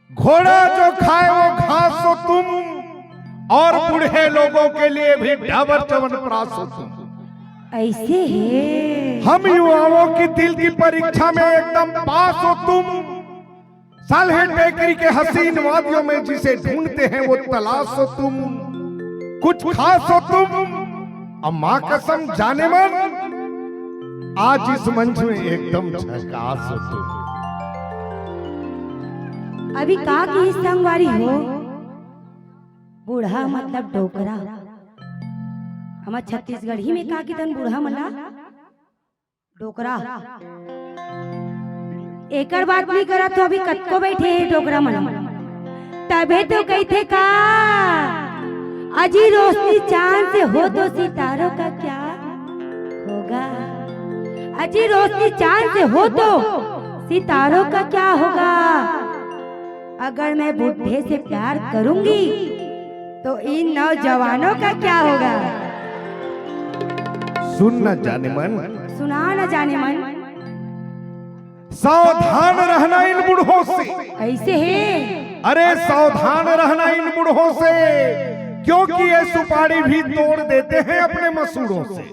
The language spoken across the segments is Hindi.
घोड़ा जो खाए वो घास हो तुम, और बूढ़े लोगों के लिए भी ढाबर च्यवनप्राश हो तुम। ऐसे है। हम युवाओं की दिल की परीक्षा में एकदम पास हो तुम। साल्हे टेकरी के हसीन वादियों में जिसे ढूंढते हैं वो तलाश हो तुम। कुछ खास हो तुम, अम्मा कसम जाने मन, आज इस मंच में एकदम झकास हो तुम। अभी का की संगवारी हो, बूढ़ा मतलब डोकरा। हमार छत्तीसगढ़ी में का की तन बूढ़ा मला डोकरा। एकर बात नहीं करा तो अभी कत्को बैठे है डोकरा मना। तबे तो कहते का अजी रोशनी चांद से हो तो सितारों का क्या होगा। अजी रोशनी चांद से हो तो सितारों का क्या होगा। अगर मैं बूढ़े से प्यार करूंगी तो इन नौजवानों का क्या होगा। सुन न जाने मन, सुना न जाने मन, सावधान रहना इन बूढ़ों से। ऐसे है। अरे सावधान रहना इन बूढ़ों से, क्योंकि ये सुपारी भी तोड़ देते हैं अपने मसूड़ों से।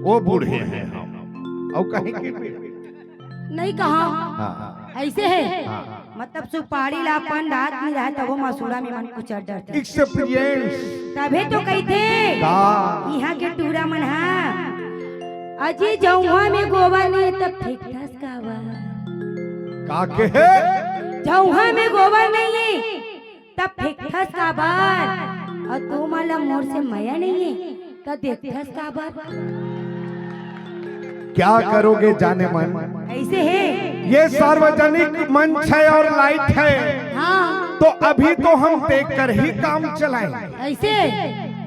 वो बूढ़े हैं हम, और कहीं की नहीं कहा। हाँ। ऐसे है। हाँ। मतलब सुपारी लापन रात में रहा तब वो मसूड़ा में मन कुछ डरते एक्सपीरियंस तबे तो कहते यहाँ के टूरा मन हा अजी जौहा में गोवा नहीं तब ठीक ठाक का के है। जौहा में गोवा नहीं है तब ठीक ठाक का बार, और तू माला मोर से मया नहीं है तब देख ठाक का बार। क्या करोगे जाने मन, ऐसे है। ये सार्वजनिक मंच है और लाइट है। हाँ। तो अभी तो हम देखकर ही काम चलाएंगे। ऐसे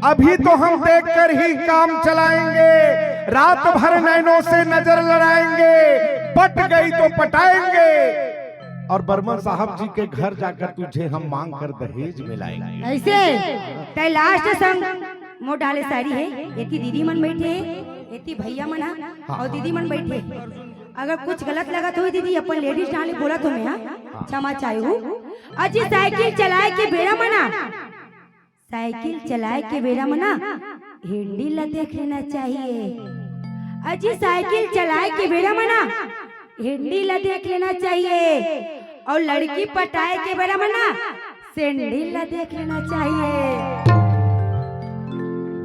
अभी तो हम देखकर ही काम चलाएंगे। रात भर नैनों से नजर लड़ाएंगे, पट गई तो पटाएंगे, और बर्मन साहब जी के घर जाकर तुझे हम मांग कर दहेज मिलाएंगे। ऐसे लास्ट संग मोट डाले सारी है। एती दीदी मन बैठे, एती भैया मन और दीदी मन बैठे। अगर कुछ गलत लगा तो दीदी अपन लेडीज डाले बोला तो मैं क्षमा चाहूँ। अजी साइकिल चलाए के बेड़ा मना, साइकिल चलाए के बेड़ा मना हिंडी ला देख लेना चाहिए। अजी साइकिल चलाए के बेड़ा मना हिंडी ला देख लेना चाहिए, और लड़की पटाए के बेड़ा मना सैंडल ला देख लेना चाहिए।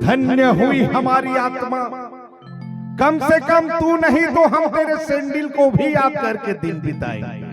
धन्य हुई हमारी आत्मा, कम से कम तू नहीं तो हम तेरे सैंडल को भी याद करके दिन बिताएंगे।